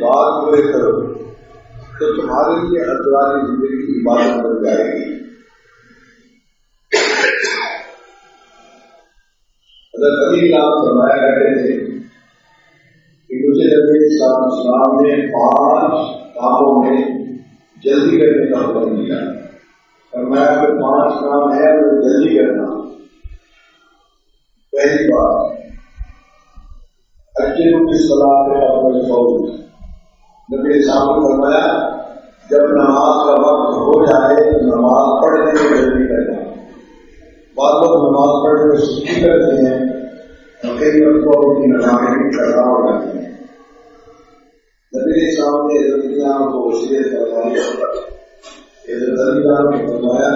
بعد پورے کرو تو تمہارے لیے ادواری زندگی کی عبادت بن جائے گی. حضرت علی نام فرمایا کرتے تھے کہ مجھے نبی اسلام نے 5 کاموں میں جلدی کرنے کا حکم دیا. فرمایا کہ 5 کام ہے وہ جلدی کرنا. پہلی بات اجر کی صلاح قبل الفوت. نبی اسلام نے فرمایا جب نماز کا وقت ہو جائے تو نماز پڑھنے میں جلدی کرنا. بعض لوگ نماز پڑھنے میں سستی کرتے ہیں اور کئی وقتوں کی نمازیں کرنا ہو جاتی ہیں. نبی اسلام نے حضرت کو وصیت فرمائی. حضرت علی نے فرمایا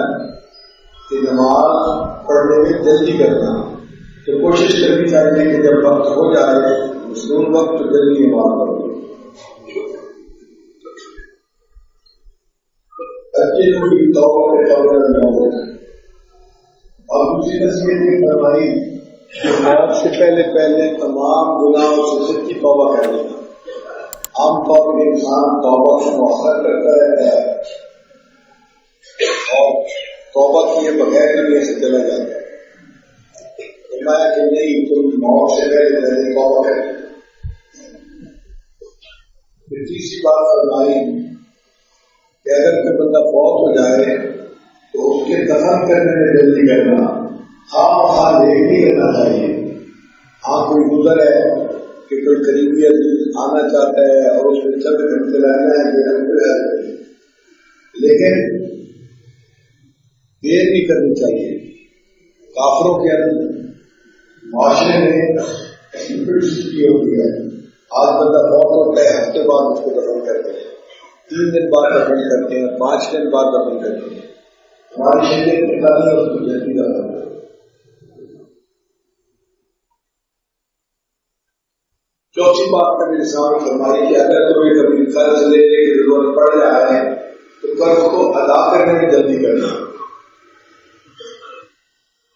کہ نماز پڑھنے میں جلدی کرنا تو کوشش کرنی چاہیے کہ جب وقت ہو جائے مصنون وقت جلدی نماز پڑھو. اچھے لوگ توبہ کے قبل الموت. اور دوسری نصیحت یہ فرمائی کہ موت سے پہلے تمام گناہوں سے سچی توبہ کر لینا. عام طور پر انسان توبہ کو مؤخر کرتا رہتا ہے اور توبہ کیے بغیر دنیا سے چلا جاتا ہے. فرمایا کہ نہیں تم موت سے پہلے توبہ کریں. پھر تیسری بات فرمائی کہ اگر کوئی بندہ فوت ہو جائے تو اس کے دفن کرنے میں جلدی کرنا. خواہ لیٹ نہیں کرنا چاہیے. ہاں کوئی گزر ہے کہ کوئی قریبی عزیز آنا چاہتا ہے اور اس میں چند گھنٹے رہنا ہے لیکن دیر نہیں کرنی چاہیے. کافروں کے اندر معاشرے میں سمپلسٹی ہوتی ہے. آج بندہ فوت ہوتا ہے ہفتے بعد اس کو دفن کرتے ہیں, 3 دن بعد دفن کرتے ہیں, 5 دن بعد دفن کرتے ہیں. ہماری شریعت میں تعلیم اس کو جلدی دفن کرتے ہیں. چوتھی بات کا میرے سامنے فرمائی کہ اگر کوئی کبھی قرض لینے کی ضرورت پڑ جائے تو قرض کو ادا کرنے میں جلدی کرنا.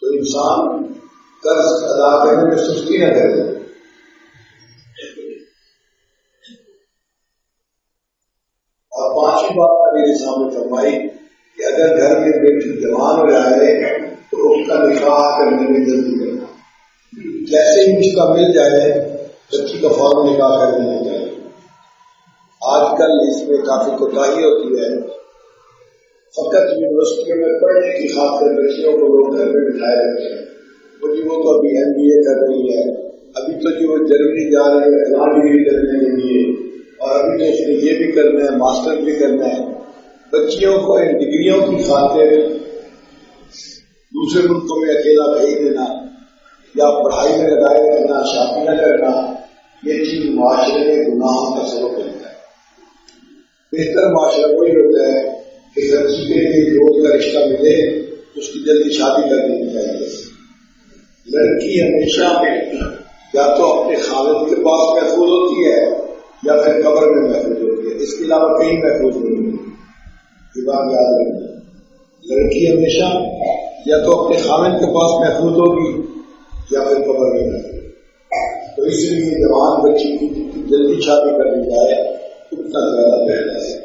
تو انسان قرض ادا کرنے میں سستی نہ کرے. اور 5ویں بات کا میرے سامنے فرمائی کہ اگر گھر میں بیٹی جوان ہو جائے تو اس کا نکاح کرنے میں جلدی کرنا. جیسے ہی رشتہ مل جائے بچی کا فوراً نکاح کر دینا چاہیے. آج کل اس میں کافی کوتاہی ہوتی ہے. فقط یونیورسٹیوں میں پڑھنے کی خاطر بچیوں کو لوگ گھر میں بٹھائے رہتے ہیں. وہ تو ابھی MBA کر رہی ہے, ابھی تو وہ جرمنی جا رہی ہے فلاں ڈگری کرنے کے لیے, اور ابھی تو اس نے یہ بھی کرنا ہے, ماسٹر بھی کرنا ہے. بچیوں کو ان ڈگریوں کی خاطر دوسرے ملکوں میں اکیلا بھیج دینا یا پڑھائی میں لگائے رکھنا, شادی نہ کرنا, یہ چیز معاشرے میں گناہوں کا سبب بنتا ہے. بہتر معاشرہ وہی ہوتا ہے کہ بچی کے لیے روز کا رشتہ ملے اس کی جلدی شادی کر دینی چاہیے. لڑکی ہمیشہ یا تو اپنے خالد کے پاس محفوظ ہوتی ہے یا پھر قبر میں محفوظ ہوتی ہے. اس کے علاوہ کہیں محفوظ نہیں ہوتی. یہ بات یاد رکھنا. لڑکی ہمیشہ یا تو اپنے خالد کے پاس محفوظ ہوگی یا پھر قبر میں محفوظ. تو اس لیے جوان بچی کی جلدی شادی کر دی جائے اتنا زیادہ بہتر ہے.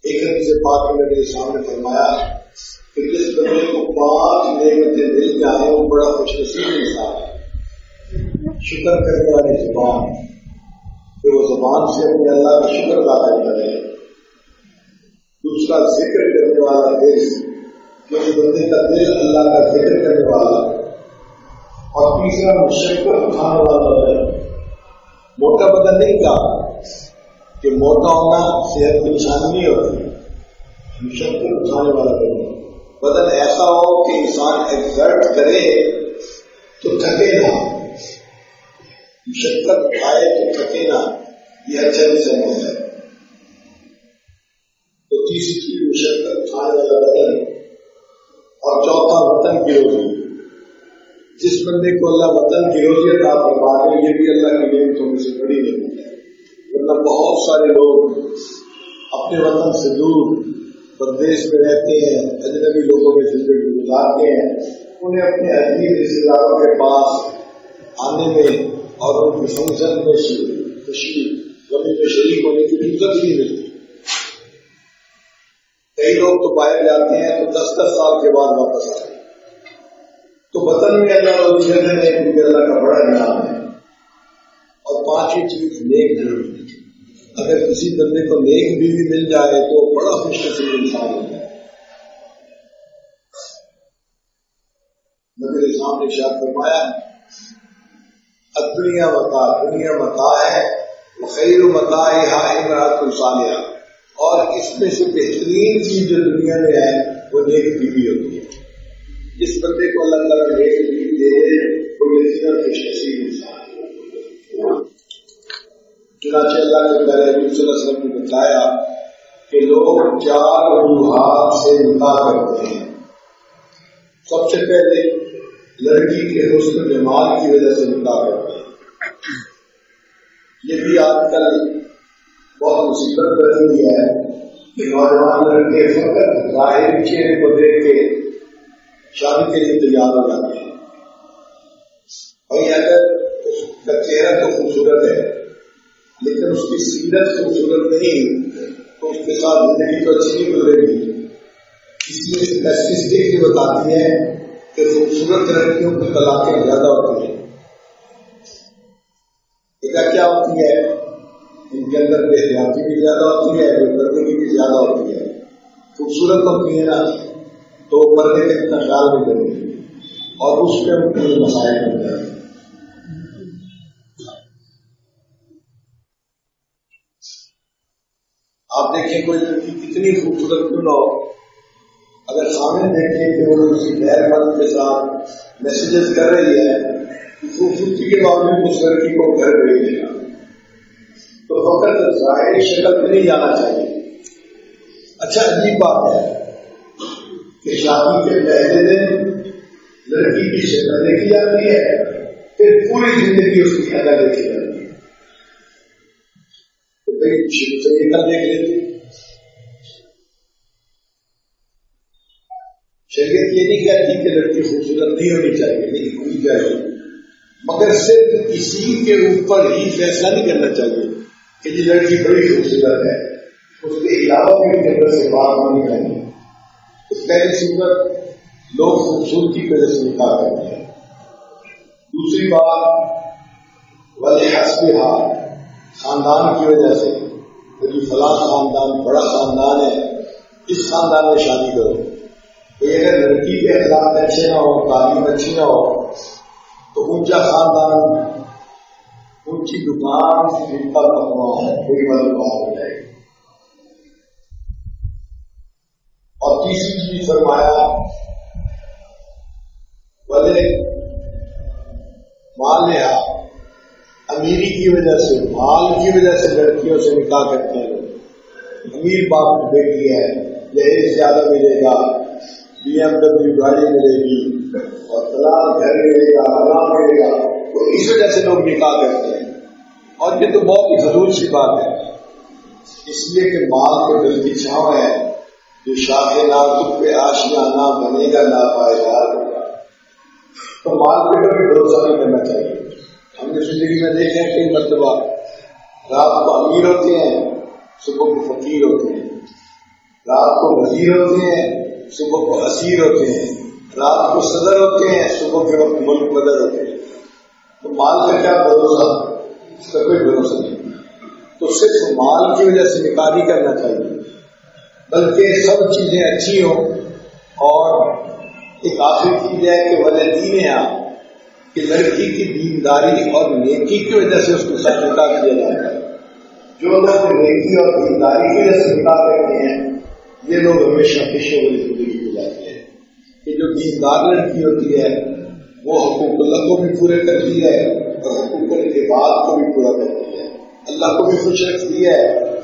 ایک حدیث پاک میں میرے سامنے فرمایا کہ جس بندے کو 5 نعمتیں مل جائیں وہ بڑا خوش نصیب انسان ہے. شکر کرنے والی زبان کہ وہ زبان سے اپنے اللہ کا شکر ادا کرے. دوسرا ذکر کرنے والا دل کہ اس بندے کا دل اللہ کا ذکر کرنے والا. اور تیسرا مشقت اٹھانے والا بدن. موٹا بدن نہیں کہا کہ موٹا ہونا صحت کی نشانی نہیں ہوتی. مشقت اٹھانے والا بدن ایسا ہو کہ انسان ایگزرٹ کرے تو تھکے نہ, مشقت اٹھائے تو تھکے نہ. یہ اچھا نہیں ہے. تو تیسری چیز مشقت اٹھانے والا بدن. اور چوتھا وطن کی روزی. جس بندے کو اللہ وطن کی روزی عطا فرما دے یہ بھی اللہ کی نعمتوں میں سے بڑی نعمت ہے. ورنہ بہت سارے لوگ اپنے وطن سے دور پردیش میں رہتے ہیں, اجنبی لوگوں میں زندگی گزارتے ہیں. انہیں اپنے عزیز رشتے داروں کے پاس آنے میں اور ان کی فنکشن میں خوشی غمی میں شریک ہونے کی فرصت ہی نہیں ملتی. کئی لوگ تو باہر جاتے ہیں تو 10 سال کے بعد واپس آتے ہیں. تو وطن میں اللہ رضی اللہ نے کیونکہ اللہ کا بڑا انعام ہے. اور پانچویں چیز نیک بیوی. اگر کسی بندے کو نیک بیوی مل جائے تو بڑا خوش نصیب انسان ہوتا ہے. نبی اسلام نے ارشاد فرمایا دنیا متاع ہے خیر متاعها امرأۃ صالحہ، اور اس میں سے بہترین چیز جو دنیا میں ہے وہ نیک بیوی ہوتی ہے. جس بندے کو اللہ تعالیٰ نیک بیوی دے وہ یقیناً خوش نصیب انسان ہے. چنانچہ اللہ کے پیارے نبی صلی اللہ علیہ وسلم نے بتایا کہ لوگ 4 وجوہات سے نکاح کرتے ہیں. سب سے پہلے لڑکی کے حسن و جمال کی وجہ سے نکاح کرتے ہیں. یہ بھی آج کل بہت مصیبت بنی ہوئی ہے کہ نوجوان لڑکے فقط ظاہری چہرے کو دیکھ کے شادی کے لیے تیار ہو جاتے ہیں. اور اگر اس کا چہرہ تو خوبصورت ہے لیکن اس کی سیرت خوبصورت نہیں تو اس کے ساتھ زندگی تو اچھی نہیں گزرے گی. اس لیے اسٹیٹسٹک یہ بتاتی ہے کہ خوبصورت لڑکیوں کی طلاقیں زیادہ ہوتی ہیں. وجہ کیا ہوتی ہے؟ ان کے اندر بے حیاتی بھی زیادہ ہوتی ہے، بے پردگی بھی زیادہ ہوتی ہے. خوبصورت ہوتی ہے نا تو پردے کا اتنا خیال نہیں کریں گے اور اس میں ان کے مسائل ہو جائیں گے. آپ دیکھیں کوئی لڑکی کتنی خوبصورت کیوں نہ ہو، اگر سامنے دیکھیں کہ وہ اسی غیر مرد کے ساتھ میسیجز کر رہی ہے، خوبصورتی کے باوجود اس لڑکی کو گھر بھیجے گا تو فقط ظاہری شکل میں نہیں جانا چاہیے. اچھا عجیب بات ہے کہ شادی کے پہلے دن لڑکی کی شکل دیکھی جاتی ہے، پھر پوری زندگی اس کی شکل دیکھی جاتی ہے. تو بھائی شکل دیکھ لیتے. شریعت یہ نہیں کہتی کہ لڑکی خوبصورت نہیں ہونی چاہیے، نہیں ہونی چاہیے، مگر صرف اسی کے اوپر ہی فیصلہ نہیں کرنا چاہیے کہ یہ لڑکی بڑی خوبصورت ہے، اس کے علاوہ بھی جگہ سے بات ہونی چاہیے. اس پہلی صورت لوگ خوبصورتی کی وجہ سے نکاح کرتے ہیں. دوسری بات ولحسبها، خاندان کی وجہ سے، کہ فلاں خاندان بڑا خاندان ہے، اس خاندان میں شادی کرو. اگر لڑکی کے اخلاق اچھے نہ ہو، تعلیم اچھی نہ ہو تو اونچا خاندان، اونچی دکان، اونچا پکوان کوئی بات ہو جائے گی. اور تیسری چیز فرمایا بولے مال لیا، امیری کی وجہ سے، مال کی وجہ سے لڑکیوں سے نکاح کرتے ہیں. امیر باپ کی بیٹی ہے، جہیز زیادہ ملے گا، BMW گاڑی ملے گی اور فلاں گھر ملے گا، فلاں ملے گا، تو اس وجہ سے لوگ نکاح کرتے ہیں. اور یہ تو بہت ہی فضول سی بات ہے، اس لیے کہ مال کے دل کی چھاؤں ہے، جو شاخ نازک پہ آشیاں نہ بنے گا نہ پائیدار ہوگا. تو مال پہ کبھی بھروسہ نہیں کرنا چاہیے. ہم نے زندگی میں دیکھا ہے کئی مرتبہ رات کو امیر ہوتے ہیں، صبح کو فقیر ہوتے ہیں، رات کو وزیر ہوتے ہیں، صبح کو اسیر ہوتے ہیں، رات کو صدر ہوتے ہیں، صبح کے وقت ملک بدر ہوتے ہیں. تو مال کا کیا بھروسہ؟ اس کا کوئی بھروسہ نہیں. تو صرف مال کی وجہ سے نکاح نہیں کرنا چاہیے، بلکہ سب چیزیں اچھی ہوں. اور ایک آخری چیز ہے کہ والدین ہیں کہ لڑکی کی دینداری اور نیکی کی وجہ سے اس کے ساتھ نکاح کیا جاتا ہے. جو لوگ نیکی اور دینداری کی وجہ سے نکاح کرتے ہیں یہ لوگ ہمیشہ خوشی والی زندگی گزارتے ہیں. کہ جو دیندار لڑکی ہوتی ہے وہ حقوق اللہ کو بھی پورے کرتی ہے اور حقوق العباد کو بھی پورا کرتی ہے. اللہ کو بھی خوش رکھتی ہے،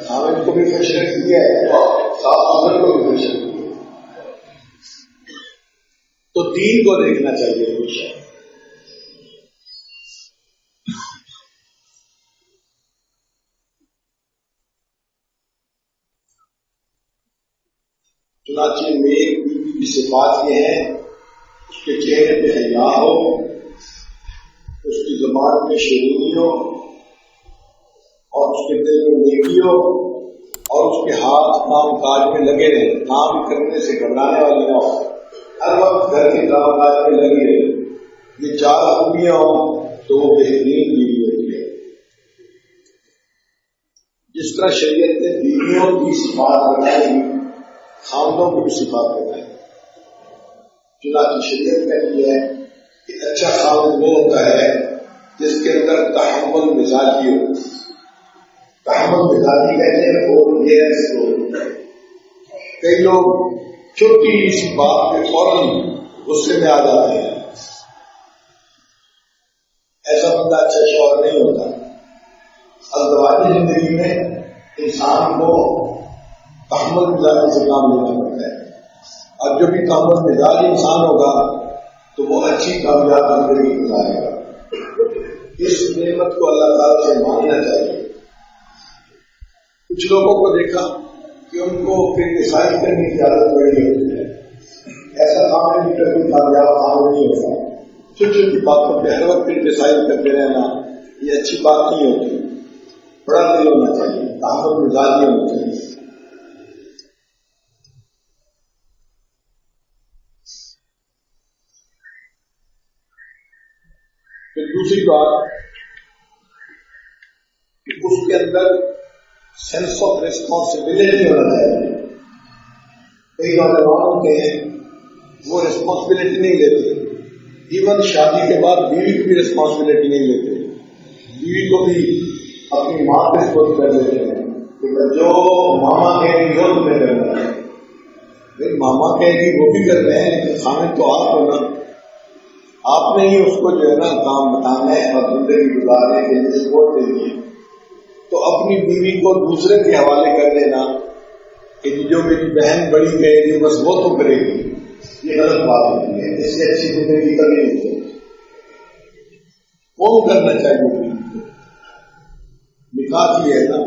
خاوند کو بھی خوش رکھتی ہے اور صاف ستھرے کو بھی خوش رکھتی ہے. تو دین کو دیکھنا چاہیے ہمیشہ. چنانچہ نیک بیوی کی صفات یہ ہے اس کے چہرے پہ حیا ہو، اس کی زبان میں شیرینی ہو اور اس کے دل میں نیکی ہو اور اس کے ہاتھ کام کاج میں لگے رہے، کام کرنے سے گھبرانے والی نہ ہو، ہر وقت گھر کے کام کاج میں لگے رہے، یہ 4 خوبیاں ہوں تو وہ بہترین بیوی ہوتی ہے۔ جس طرح شریعت نے بیویوں کی صفات بتائی، خاندوں کی بھی صفات بتائی۔ چنانچہ شریعت کہتی ہے کہ اچھا خاند وہ ہوتا ہے جس کے اندر تحمل مزاجی ہو۔ تحمل مزاجی کہتے ہیں وہ کئی لوگ چھوٹی سی بات پہ فوراً غصے میں آ جاتے ہیں، ایسا بندہ اچھا شوہر نہیں ہوتا۔ ازدواجی زندگی میں انسان کو تحمل مزاجی سے کام لینا پڑتا ہے، اور جو بھی تحمل مزاجی انسان ہوگا تو وہ اچھی کامیاب زندگی گزارے گا۔ اس نعمت کو اللہ تعالیٰ سے ماننا چاہیے۔ کچھ لوگوں کو دیکھا کہ ان کو کرٹیسائز کرنے کی عادت پڑی ہوتی ہے، ایسا کام نہیں کرتی کامیاب کام نہیں ہوتا۔ چھوٹی چھوٹی باتوں پہ ہر وقت کرٹیسائز کرتے رہنا یہ اچھی بات نہیں ہوتی۔ بڑا دل ہونا چاہیے، تحمل مزاجی ہونا چاہیے۔ پھر دوسری بات کہ اس کے اندر سینس آف ریسپانسبلٹی ہونا چاہیے۔ کئی نوجوان ہوتے ہیں وہ ریسپانسبلٹی نہیں لیتے، ایون شادی کے بعد بیوی کی بھی ریسپانسبلٹی نہیں لیتے، بیوی کو بھی اپنی ماں پہ سپورٹ کر لیتے ہیں کہ جو ماما کہے گی وہ تمہیں کرنا ہے۔ پھر ماما کہے گی وہ بھی کر رہے ہیں لیکن کھانے تو آپ ہونا، آپ نے ہی اس کو جو ہے نا کام بتانا ہے اور زندگی گزارنے کے لیے سپورٹ دینی ہے۔ تو اپنی بیوی کو دوسرے کے حوالے کر دینا کہ جو میری بہن بڑی کہے گی بس وہ تو کرے گی، یہ غلط بات ہوتی ہے۔ اس سے اچھی زندگی کبھی نہیں ہوتی۔ کون کرنا چاہیے؟ نکاح کی ہے نا،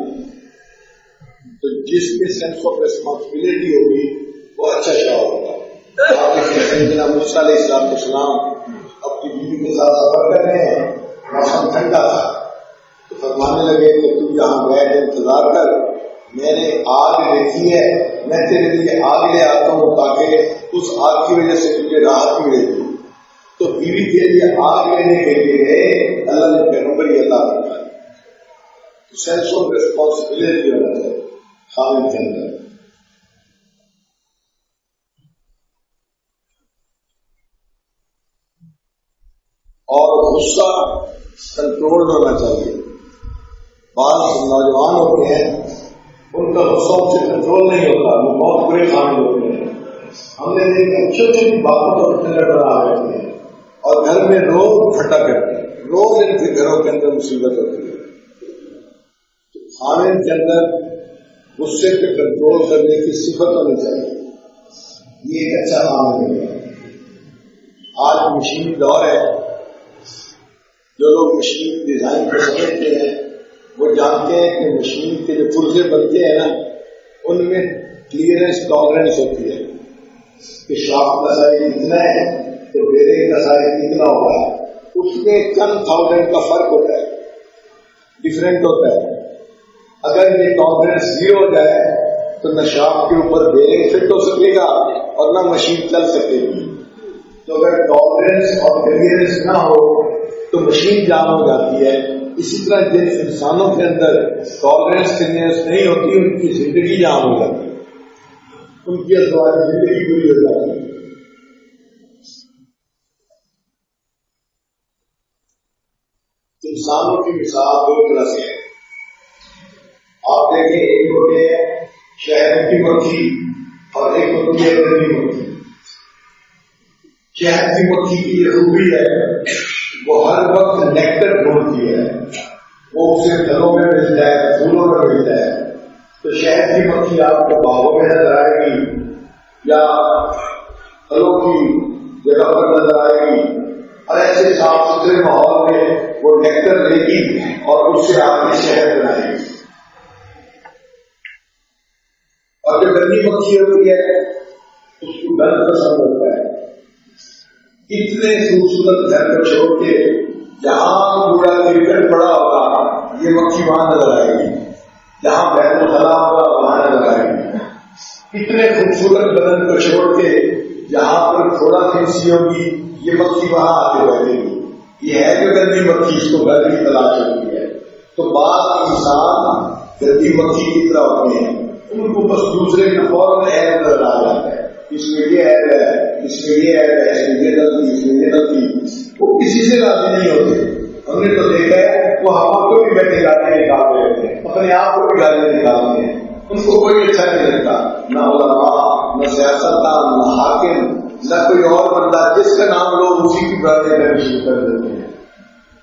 تو جس میں سینس آف ریسپانسبلٹی ہوگی وہ اچھا شوہر ہوگا۔ سیدنا موسیٰ علیہ السلام اپنی بیوی کے ساتھ سفر کر رہے ہیں، موسم ٹھنڈا تھا، تو فرمانے لگے کہ تو یہاں بیٹھ انتظار کر، میں نے آگ دیکھی ہے، میں تیرے لیے آگ لے آتا ہوں تاکہ اس آگ کی وجہ سے تجھے راحت ملے گی۔ تو بیوی کے لیے آگ لینے کے لیے اللہ نے پیغمبر ہی عطا فرمایا۔ سینس آف ریسپانسبلٹی ہونا چاہیے خاوند کے اندر۔ اور غصہ کنٹرول ہونا چاہیے۔ بعض نوجوان ہوتے ہیں ان کا غصہ سے کنٹرول نہیں ہوتا، وہ بہت برے خاوند ہوتے ہیں۔ ہم نے دیکھا چھوٹی چھوٹی باتوں پر جھگڑ آ رہے ہیں اور گھر میں روز پھٹا کرتے ہیں، روز ان کے گھروں کے اندر مصیبت ہوتی ہے۔ خاوند کے اندر غصے پہ کنٹرول کرنے کی صفت ہونی چاہیے، یہ ایک اچھا خاوند ہے۔ آج مشینی دور ہے، جو لوگ مشین ڈیزائن کو سمجھتے ہیں وہ جانتے ہیں کہ مشین کے جو پرزے بنتے ہیں نا ان میں کلیئرنس ٹالرنس ہوتی ہے کہ شاپ کا سائز اتنا ہے تو بیرنگ کا سائز اتنا ہوگا، اس میں چند تھاؤزینڈ کا فرق ہوتا ہے، ڈفرینٹ ہوتا ہے۔ اگر یہ ٹالرنس 0 ہو جائے تو نہ شاپ کے اوپر بیرنگ فٹ ہو سکے گا اور نہ مشین چل سکے گی۔ تو اگر ٹالرنس اور کلیئرنس نہ ہو تو مشین جام ہو جاتی ہے۔ اسی طرح جن انسانوں کے اندر ٹالرنس کلیئرنس نہیں ہوتی ان کی زندگی جام ہو جاتی ہے، ان کی ازدواجی زندگی بری ہو جاتی ہے۔ انسانوں کی مثال 2 طرح سے ہے۔ آپ دیکھیں ایک ہوتے ہیں شہد کی مکھی اور ایک ہوتی ہے گندی مکھی۔ شہد کی مکھی کی یہ خوبی ہے وہ ہر وقت نیکٹر ڈھونڈتی ہے، وہ اسے پھلوں میں ملتا ہے، پھولوں میں ملتا ہے۔ تو شہد کی مکھی آپ کو باغوں میں نظر آئے گی یا پھلوں کی جگہ پر نظر آئے گی، اور ایسے صاف ستھرے ماحول میں وہ نیکٹر لے گی اور اس سے آپ کی شہد بنائے گی۔ اور جو گندی مکھی ہوتی ہے اس کو گند پسند ہوتا ہے۔ اتنے خوبصورت گھر کو چھوڑ کے جہاں پورا کرکٹ پڑا ہوگا یہ مکھی وہاں نظر آئے گی، جہاں بیت الخلا ہوگا وہاں نظر آئے گی. کتنے خوبصورت بدن کو چھوڑ کے جہاں پر تھوڑا پھنسی ہوگی یہ مکھی وہاں آ کے بیٹھے گی. یہ ہے کہ گندی مکھی، اس کو گھر کی تلاش ہوتی ہے. تو بعض انسان گندی مکھی کی طرح ہوتے ہیں، ان کو بس دوسرے کا فوراً عیب نظر آ جاتا ہے، اس میں یہ عیب ہے، اس میں یہ عیب ہے، اس میں یہ غلطی، اس میں یہ غلطی. وہ کسی سے راضی نہیں ہوتے. ہم نے تو دیکھا ہے وہ ہم کو بھی بیٹھے گالیاں نکالتے رہتے ہیں، اپنے آپ کو بھی گالیاں نکالتے ہیں. ان کو کوئی اچھا نہیں لگتا، نہ علماء، نہ سیاستدان، نہ حاکم، نہ کوئی اور بندہ جس کا نام لوگ اسی کی باتیں کرنا شروع کر دیتے ہیں.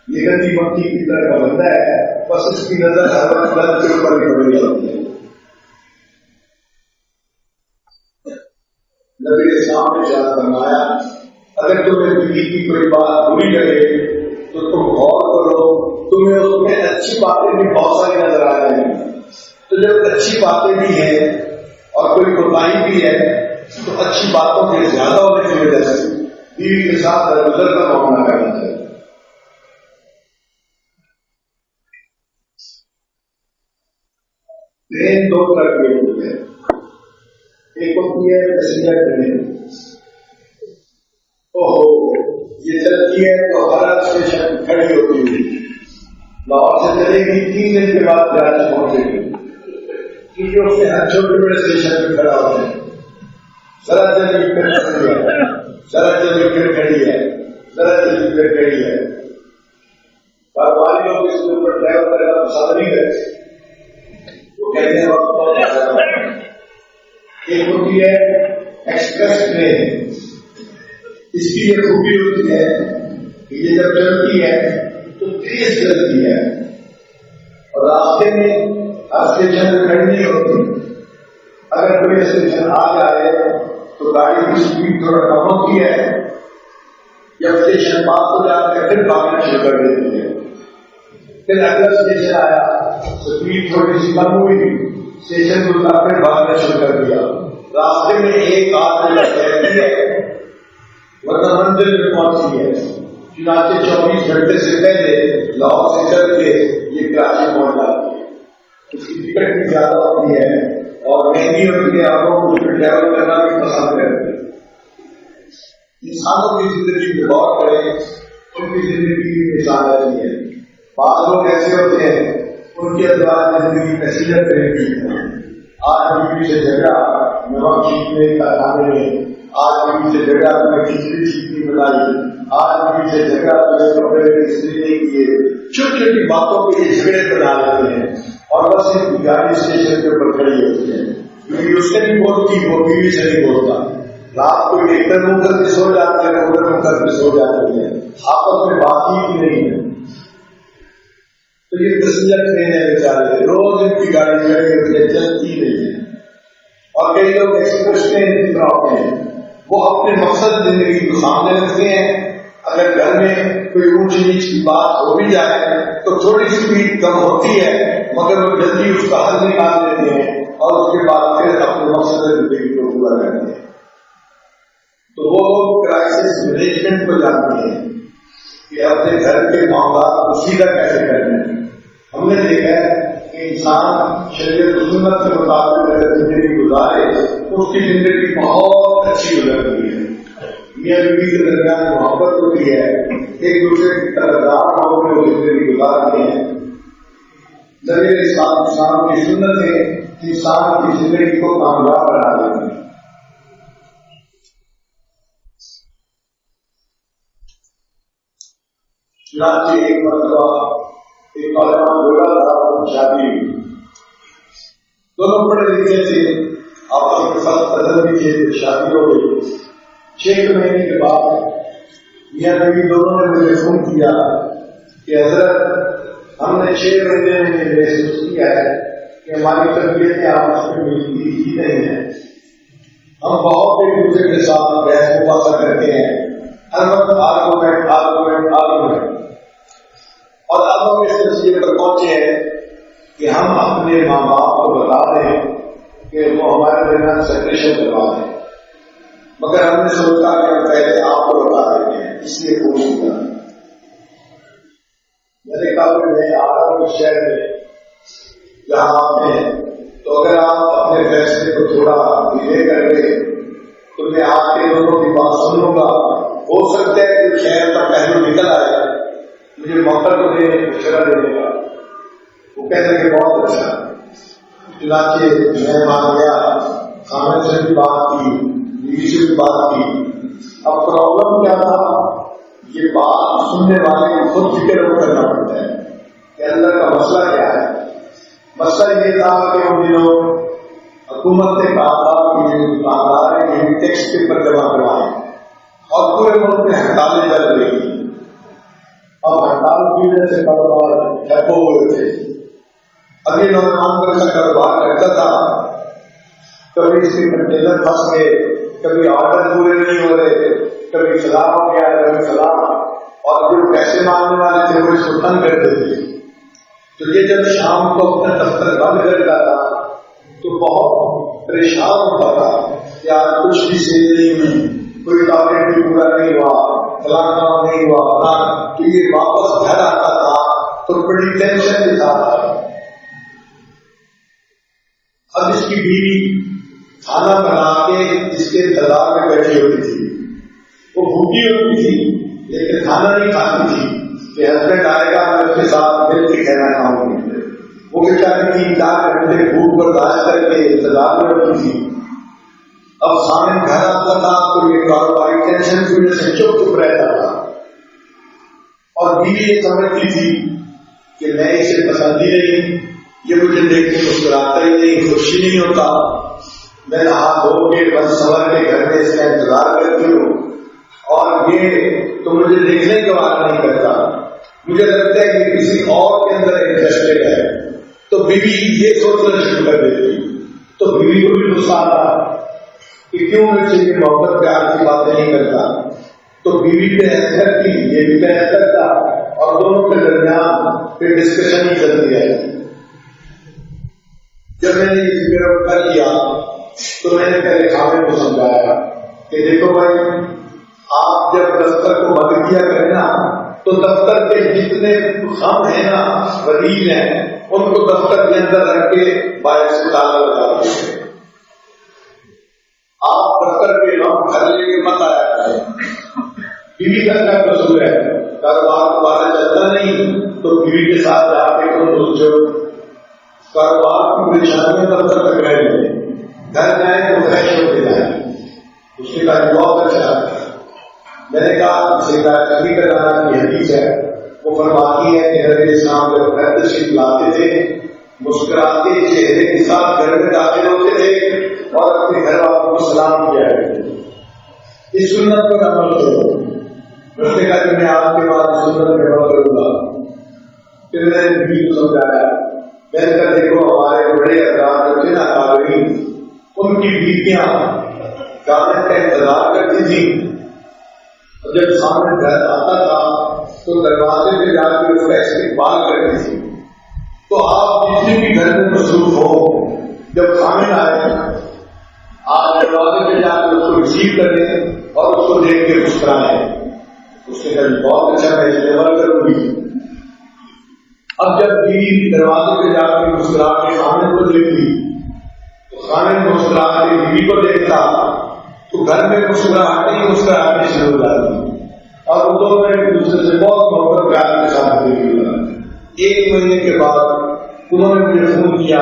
یہ گندی مکھی کی طرح کا بندہ ہے، بس اس کی نظر ہر وقت گند کے اوپر ہی پڑی ہوتی ہے. نبی اسلام نے ارشاد فرمایا اگر تمہیں بیوی کی کوئی بات بری لگے تو تم غور کرو، تمہیں اس میں اچھی باتیں بھی بہت ساری نظر آ جائیں گی. تو جب اچھی باتیں بھی ہیں اور کوئی کوتاہی بھی ہے تو اچھی باتوں کے زیادہ ہونے کی وجہ سے بیوی کے ساتھ درگزر کا معاملہ کرنا چاہیے. ٹرین دو طرح کی ہوتی ہے، ایک ہوتی ہے پیسنجر ٹرین. یہ چلتی ہے تو ہر اسٹیشن کھڑی ہوتی ہے، لاہور سے چلے گی 3 دن کے بعد کراچی پہنچے گی، کیونکہ اس کے ہر چھوٹے بڑے اسٹیشن پہ کھڑا ہوتے ہیں. ذرا چلی پھر کھڑی ہے، ذرا چلی پھر کھڑی ہے، ذرا چلی پھر کھڑی ہے. کاروباری لوگ اس کے اوپر ڈرائیور کرنا پسند نہیں کرتے، وہ کہتے ہیں وقت بہت زیادہ. ایک ہوتی ہے ایکسپریس ٹرین، اس کی یہ خوبی ہوتی ہے کہ یہ جب چلتی ہے تو تیز چلتی ہے اور راستے میں اسٹیشن پہ کھڑی نہیں ہوتی. اگر کوئی اسٹیشن آ جائے تو گاڑی کی اسپیڈ تھوڑا کم ہوتی ہے، جب اسٹیشن پاس ہو جاتا ہے پھر بھاگنا شروع کر دیتی ہے. پھر اگلا اسٹیشن آیا اسپیڈ تھوڑی سی کم ہوئی، اسٹیشن کو پھر بھاگنا شروع کر دیا. راستے میں ایک آدمی رہتی ہے ورنہ منزل میں پہنچتی ہے. چنانچہ 24 گھنٹے سے پہلے لاہور سے چل کے یہ کراچی پہنچ جاتی ہے. اس کی ٹکٹ بھی زیادہ ہوتی ہے اور مہنگی ہوتی ہے، آپ کو اس میں ٹریول کرنا بھی پسند کرتے ہیں. انسانوں کی زندگی میں غور کریں، ان کی زندگی کی مثال ایسی ہے. بعض لوگ ایسے ہوتے ہیں ان کے اندر زندگی نصیحت رہتی ہے. آج بیوی سے جھگڑا، نمک چھینکنے کا کھانے میں، آج بیوی سے جھگڑا تمہیں کھچڑی چھینکنی بنائی، آج بیوی سے جھگڑا تمہیں کپڑے استری نہیں کیے. چھوٹی چھوٹی باتوں کے یہ جھگڑے بنا لیتے ہیں اور بس ایک گاڑی اسٹیشن کے اوپر کھڑی ہوتی ہے. کیونکہ اس سے نہیں بولتی، وہ بیوی سے نہیں بولتا. رات کو ایک دن منہ کر کے سو جاتے ہیں، ادھر منہ کر کے سو جاتے ہیں، آپس میں بات ہی نہیں ہے. تو یہ پیسنجر ٹرین ہے بیچارے، روز ان کی گاڑی کھڑی ہوتی ہے، چلتی نہیں ہے. اور کئی لوگ ایکسپریس ٹرین کی طرح ہوتے ہیں، وہ اپنے مقصد زندگی کو سامنے رکھتے ہیں. اگر گھر میں کوئی اونچ نیچ کی بات ہو بھی جائے تو تھوڑی سی اسپیڈ کم ہوتی ہے مگر وہ جلدی اس کا حل نکال لیتے ہیں اور اس کے بعد پھر اپنے مقصد زندگی کو پورا کرتے ہیں. تو وہ لوگ کرائسس مینجمنٹ کو جانتے ہیں کہ اپنے گھر کے معاملات کو سیدھا کیسے کرنا ہے. ہم نے دیکھا ہے کہ انسان شریعت و سنت کے مطابق اگر زندگی گزارے تو اس کی زندگی بہت اچھی گزرتی ہے. میاں بیوی کے درمیان محبت ہوتی ہے، ایک دوسرے کی طرفدار ہو کر وہ زندگی گزارتے ہیں. نبی اسلام کی سنتیں انسان کی زندگی کو کامیاب بنا دیتی ہیں. چنانچہ ایک مرتبہ ایک نوجوان بولا تھا، شادی ہوئی، دونوں پڑھے لکھے تھے، آپس کے ساتھ قدر بھی تھے، شادی ہو گئی. 6 مہینے کے بعد میاں بیوی دونوں نے مجھے فون کیا کہ حضرت ہم نے 6 مہینے میں محسوس کیا ہے کہ ہماری طبیعتیں آپس میں ملتی ہی نہیں ہیں. ہم بہت ایک دوسرے کے ساتھ بحث مباحثہ کرتے ہیں، ہر وقت آرگومنٹ. اور اب ہم اس نتیجے پر پہنچے ہیں کہ ہم اپنے ماں باپ کو بتا دیں کہ وہ ہمارے درمیان سپریشن کروا دیں، مگر ہم نے سوچا کہ ہم پہلے آپ کو بتا دیتے ہیں، اس لیے فون کیا. میں نے کہا کہ میں آ رہا ہوں اس شہر میں جہاں آپ ہیں، تو اگر آپ اپنے فیصلے کو تھوڑا ڈیلے کر لیں تو میں آپ کے لوگوں کی بات سنوں گا. ہو سکتا ہے کہ شہر کا پہلو نکل آئے، مجھے موقع تو دے مشورہ دینے کا. وہ کہتے ہیں کہ بہت اچھا. چنانچہ میں مان گیا، خامد سے بھی بات کی، بیوی سے بھی بات کی. اب پرابلم کیا تھا؟ یہ بات سننے والے کو خود فکر کرنا پڑتا ہے کہ اندر کا مسئلہ کیا ہے. مسئلہ یہ تھا کہ ان دنوں حکومت نے کہا تھا کہ جو دکاندار ہیں یہ ٹیکس کے پر جمع کروائیں، اور پورے ملک میں ہڑتالیں چل رہی تھی. اب ہڑتال کی وجہ سے کاروبار ٹھپ ہو گئے تھے. ابھی نوجوان کا ایسا کاروبار کرتا تھا، کبھی اس کے کنٹینر پھنس گئے، کبھی آرڈر پورے نہیں ہو رہے، کبھی فلاح ہو گیا، کبھی فلاح، اور جو پیسے مانگنے والے تھے وہ اس کو تنگ کرتے تھے. تو یہ جب شام کو اپنا دفتر بند کرتا تھا تو بہت پریشان ہوتا تھا کہ آج کچھ بھی سیل نہیں ہوئی، کوئی ٹارگیٹ بھی پورا نہیں ہوا، فلاں کام نہیں ہوا. تو یہ واپس گھر آتا تھا تو بڑی ٹینشن کے ساتھ. اب اس کی بیوی کھانا بنا کے اس کے انتظار میں بیٹھی ہوتی تھی. وہ بھوکی ہوتی تھی لیکن کھانا نہیں کھاتی تھی کہ ہسبینڈ آئے گا میں اس کے ساتھ مل کے کھانا کھاؤں گی. وہ بیچاری 3-4 گھنٹے بھوک برداشت کر کے انتظار میں رکھی تھی. اب سامنے گھر آتا تھا تو یہ کاروباری ٹینشن کی وجہ سے چپ چپ رہتا تھا، اور بیوی یہ سمجھتی تھی کہ میں اسے پسند ہی نہیں، یہ مجھے دیکھ کے مسکراتا ہی نہیں، خوشی نہیں ہوتا. میں نہا دھو کے بس سور کے گھر میں اس کا انتظار کرتی ہوں اور یہ تو مجھے دیکھنے کا وعدہ نہیں کرتا. مجھے لگتا ہے کہ کسی اور کے اندر انٹرسٹڈ ہے. تو بیوی یہ سوچنا شروع کر دیتی. تو بیوی کو بھی غصہ آتا کہ کیوں مجھ سے یہ محبت پیار کی باتیں نہیں کرتا. تو بیوی پہ بحث کرتی، یہ بھی بحث کرتا، اور دونوں کے درمیان پھر ڈسکشن ہی چلتی ہے. جب میں نے یہ فکر کر لیا تو میں نے پہلے خامد کو سمجھایا کہ دیکھو بھائی، آپ جب دفتر کو بند کیا کریں نا تو دفتر کے جتنے خم ہیں نا، وزیر ہیں، ان کو دفتر کے اندر رکھ کے باہر سے تالا لگا دیتے. آپ دفتر کے غم گھر لے کے مت آیا کریں. بیوی کا کیا قصور ہے؟ کاروبار دوبارہ چلتا نہیں تو بیوی کے ساتھ جا کے تم سوچو. کاروبار کی پریشانی دفتر تک رہ گئے، گھر جائیں تو فریش ہو کے جائیں. اس کے بعد بہت اچھا. میں نے کہا کبھی کرانا کی حدیث ہے، وہ فرماتی ہے کہ حضرت اسلام جب گھر تشریف لاتے تھے مسکراتے چہرے کے ساتھ گھر میں داخل ہوتے تھے اور اپنے گھر والوں کو سلام کیا کرتے تھے. اس سنت پر عمل کرو. اس نے کہا کہ میں آپ کے بعد سنت پر عمل کروں گا. پھر میں نے بیوی کو سمجھایا، میں نے کہا دیکھو ہمارے بڑے افراد جو تھے نا تابعین، ان کی بیویاں قیامت کا انتظار کرتی تھی. جب سامنے گھر آتا تھا تو دروازے پہ جا کے اس کا استقبال کرتی تھی. تو آپ جتنے بھی گھر میں مصروف ہو، جب سامنے آئے آپ دروازے پہ جا کے اس کو ریسیو کریں اور اس کو دیکھ کے مسکرائیں. اس کے گھر بہت اچھا میں استعمال کروں گی. اب جب بیوی دروازے پہ جا کے مسکرا کے خامد کو دیکھتی تو خامد مسکرا کے بیوی کو دیکھتا تو گھر میں مسکراہٹیں شروع ہو جاتی اور وہ دونوں ایک دوسرے سے بہت محبت پیار کے ساتھ دیکھی. 1 مہینے کے بعد انہوں نے مجھے فون کیا،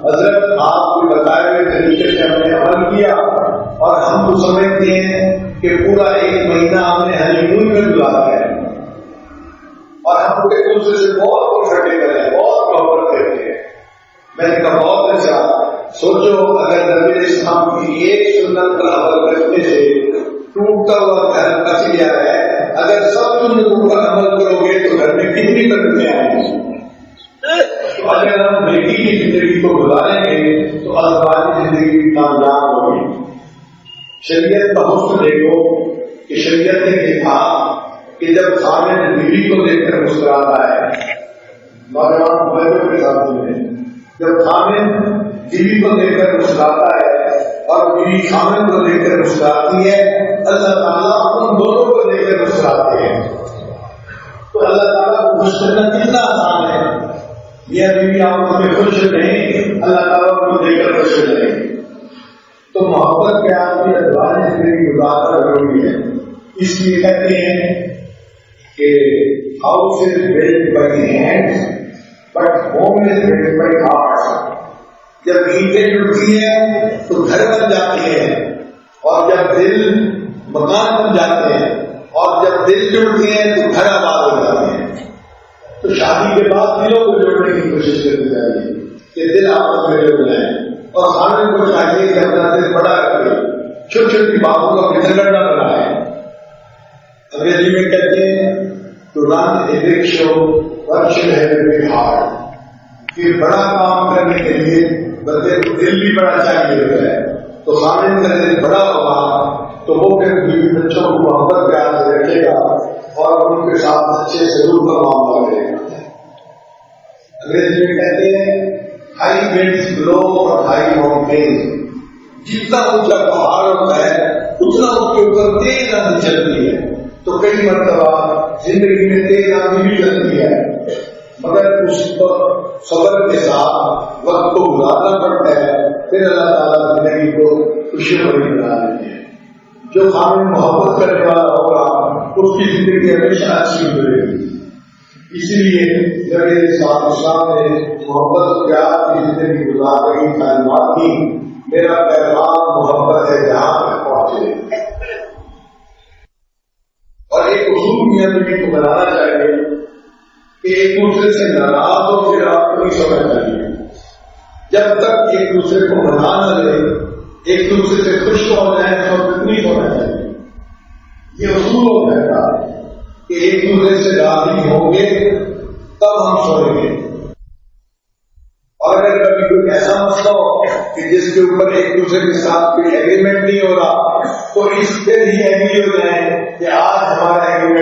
حضرت آپ کو بتائے ہوئے طریقے سے ہم نے عمل کیا اور ہم تو سمجھتے ہیں کہ پورا 1 مہینہ ہم نے ہنی مون میں گزارا ہے اور ہم ایک دوسرے سے بہت کمفرٹیبل ہیں، بہت محبت کرتے ہیں. میں نے کہا بہت اچھا. سوچو اگر نبی اسلام کی ایک سنت پر عمل کرنے سے ٹوٹتا ہوا گھر بچ گیا ہے، اگر سب سنتوں پر عمل کرو گے تو گھر میں کتنی برکتیں آئیں گی. تو اگر ہم بیٹی کی زندگی کو گزاریں گے تو ازواجی زندگی بھی کامیاب ہوگی. شریعت کا حسن دیکھو کہ شریعت نے دیکھا کہ جب خامد بیوی کو دیکھ کر مسکراتا ہے، نوجوان بھائیوں کے ساتھ میں جب خامد بیوی کو دیکھ کر مسکراتا ہے اور بیوی خامد کو دیکھ کر مسکراتی ہے، اللہ تعالیٰ ان دونوں کو دیکھ کر مسکراتے ہیں. تو تو اللہ تعالیٰ کو خوش کرنا کتنا آسان ہے. یہ ابھی بھی آپ ہمیں خوش رہیں, اللہ تعالیٰ کو دے کر خوش رہیں. تو محبت کے آدمی ادوار زندگی گزارنا ضروری ہے. اس لیے کہتے ہیں کہ house is built by hands but home is built by heart. جب اینٹیں جڑتی ہیں تو گھر بن جاتے ہیں, اور جب دل مکان بن جاتے ہیں, اور جب دل جڑتے ہیں تو گھر آباد ہو جاتے ہیں. تو شادی کے بعد دلوں کو جوڑنے کی کوشش کرنی چاہیے کہ دل آپس میں جڑ جائیں, اور خاندان کو چاہیے کہ اپنا دل بڑا کر کے چھوٹی چھوٹی باتوں کا بچھڑنا نہ بنائے. انگریزی میں کہتے ہیں to run a big show one should have a big heart. کہ بڑا کام کرنے کے لیے بندے کو دل بھی بڑا چاہیے ہوتا ہے. تو خاندان کا دل بڑا ہوگا تو وہ پھر بیوی بچوں کو محبت پیار سے رکھے گا اور ان کے ساتھ اچھے سلوک کا معاملہ کرے گا. انگریزی میں کہتے ہیں ہائی ونڈز بلو اور ہائی ماؤنٹین. جتنا اونچا پہاڑ ہوتا ہے اتنا اس کے اوپر تیز آندھی چلتی ہے. تو کئی مرتبہ زندگی میں تیز آندھی بھی چلتی ہے, مگر اس پر صبر کے ساتھ وقت کو گزارنا پڑتا ہے. پھر اللہ تعالیٰ زندگی کو خوشی بھری بنا دیتے ہیں. جو خامن محبت کرنے والا ہوگا اس کی زندگی ہمیشہ اچھی گزرے گی. اسی لیے جب اسلام نے محبت پیار کی زندگی گزار رہی تعلیمات کی, میرا پیغام محبت ہے جہاں تک پہنچے. اور ایک اصول بھی ہمیں کو بنانا چاہیے کہ ایک دوسرے سے ناراض ہو پھر آپ کو نہیں سمجھ چاہیے. جب تک ایک دوسرے کو منا نہ لے, ایک دوسرے سے خوش ہو جائیں تو نہیں ہونا چاہیے. یہ اصول ہوتا ہے کہ ایک دوسرے سے راضی ہوں گے تب ہم سوئیں گے. اور اگر کبھی کوئی ایسا مسئلہ ہو کہ جس کے اوپر ایک دوسرے کے ساتھ کوئی ایگریمنٹ نہیں ہو رہا تو اس پہ ہی ایگری ہو جائیں کہ آج ہمارا ایگریمنٹ